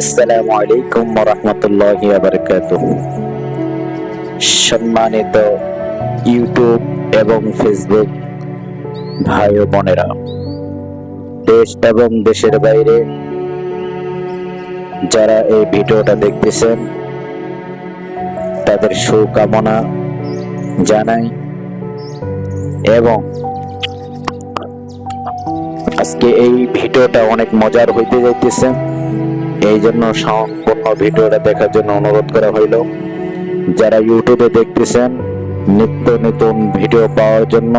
আসসালামু আলাইকুম ওয়া রাহমাতুল্লাহি ওয়া বারাকাতুহু। সম্মানিত ইউটিউব এবং ফেসবুক ভাই ও বোনেরা, দেশ এবং দেশের বাইরে যারা এই ভিডিওটা দেখতেছেন তাদের শুভকামনা জানাই। এবং আজকে এই ভিডিওটা অনেক মজার হইতে যাইতেছে, এই জন্য সম্পূর্ণ ভিডিওটা দেখার জন্য অনুরোধ করা হইল। যারা ইউটিউবে দেখতেছেন নিত্য নতুন ভিডিও পাওয়ার জন্য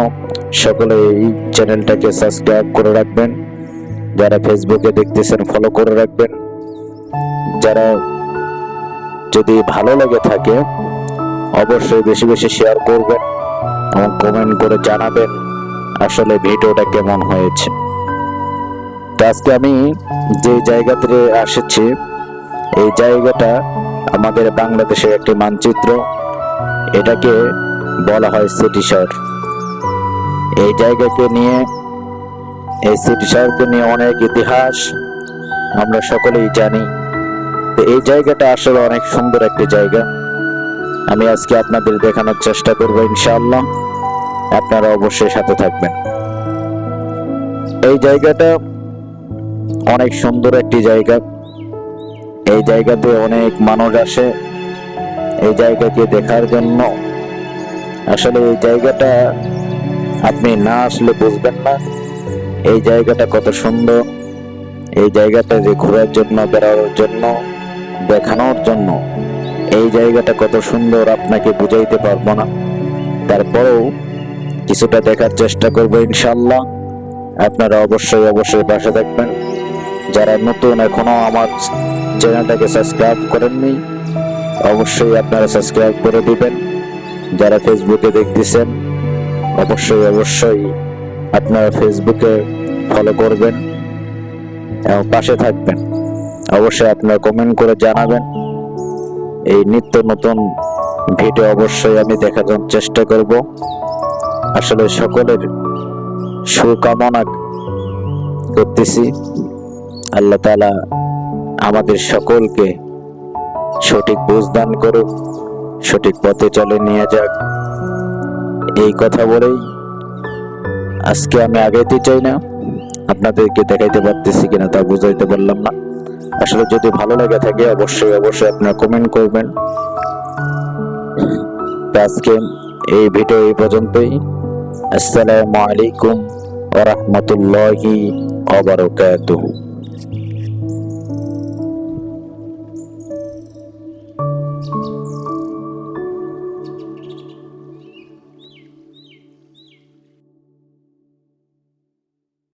সকলে এই চ্যানেলটাকে সাবস্ক্রাইব করে রাখবেন। যারা ফেসবুকে দেখতেছেন ফলো করে রাখবেন। যারা যদি ভালো লাগে থাকে অবশ্যই বেশি বেশি শেয়ার করবেন এবং কমেন্ট করে জানাবেন আসলে ভিডিওটা কেমন হয়েছে। তো আজকে আমি যে জায়গাতে এসেছি এই জায়গাটা আমাদের বাংলাদেশের একটি মানচিত্র, এটাকে বলা হয় সিটি শহর। এই জায়গাকে নিয়ে, এই সিটি শহরকে নিয়ে অনেক ইতিহাস আমরা সকলেই জানি। তো এই জায়গাটা আসলে অনেক সুন্দর একটি জায়গা। আমি আজকে আপনাদের দেখানোর চেষ্টা করবো ইনশাআল্লাহ, আপনারা অবশ্যই সাথে থাকবেন। এই জায়গাটা অনেক সুন্দর একটি জায়গা। এই জায়গাতে অনেক মানুষ আসে এই জায়গাকে দেখার জন্য। আসলে এই জায়গাটা আপনি না আসলে বুঝবেন না এই জায়গাটা কত সুন্দর। এই জায়গাটা যে ঘোরার জন্য, বেড়ানোর জন্য, দেখানোর জন্য এই জায়গাটা কত সুন্দর আপনাকে বুঝাইতে পারবো না। তারপরেও কিছুটা দেখার চেষ্টা করবো ইনশাআল্লাহ। আপনারা অবশ্যই পাশে থাকবেন। যারা নতুন এখনো আমার চ্যানেলটাকে সাবস্ক্রাইব করেননি অবশ্যই আপনারা সাবস্ক্রাইব করে দিবেন। যারা ফেসবুকে দেখতেছেন অবশ্যই আপনারা ফেসবুকে ফলো করবেন এবং পাশে থাকবেন। অবশ্যই আপনারা কমেন্ট করে জানাবেন। এই নিত্য নতুন ভিডিও অবশ্যই আমি দেখানোর চেষ্টা করব। আসলে সকলের শুভকামনা করতেছি। আল্লাহ তাআলা আমাদের সকলকে সঠিক বুঝ দান করুক, সঠিক পথে চলে নিয়ে যাক। এই কথা বলেই আজকে আমি আগাইতে চাই না, আপনাদেরকে দেখাইতে পারতেছি কিনা তা বুঝাইতে পারলাম না। আসলে যদি ভালো লাগে থাকে অবশ্যই আপনারা কমেন্ট করবেন। আজকে এই ভিডিও এই পর্যন্তই। আসসালামু আলাইকুম ওয়া রাহমাতুল্লাহি ওয়া বারাকাতুহু।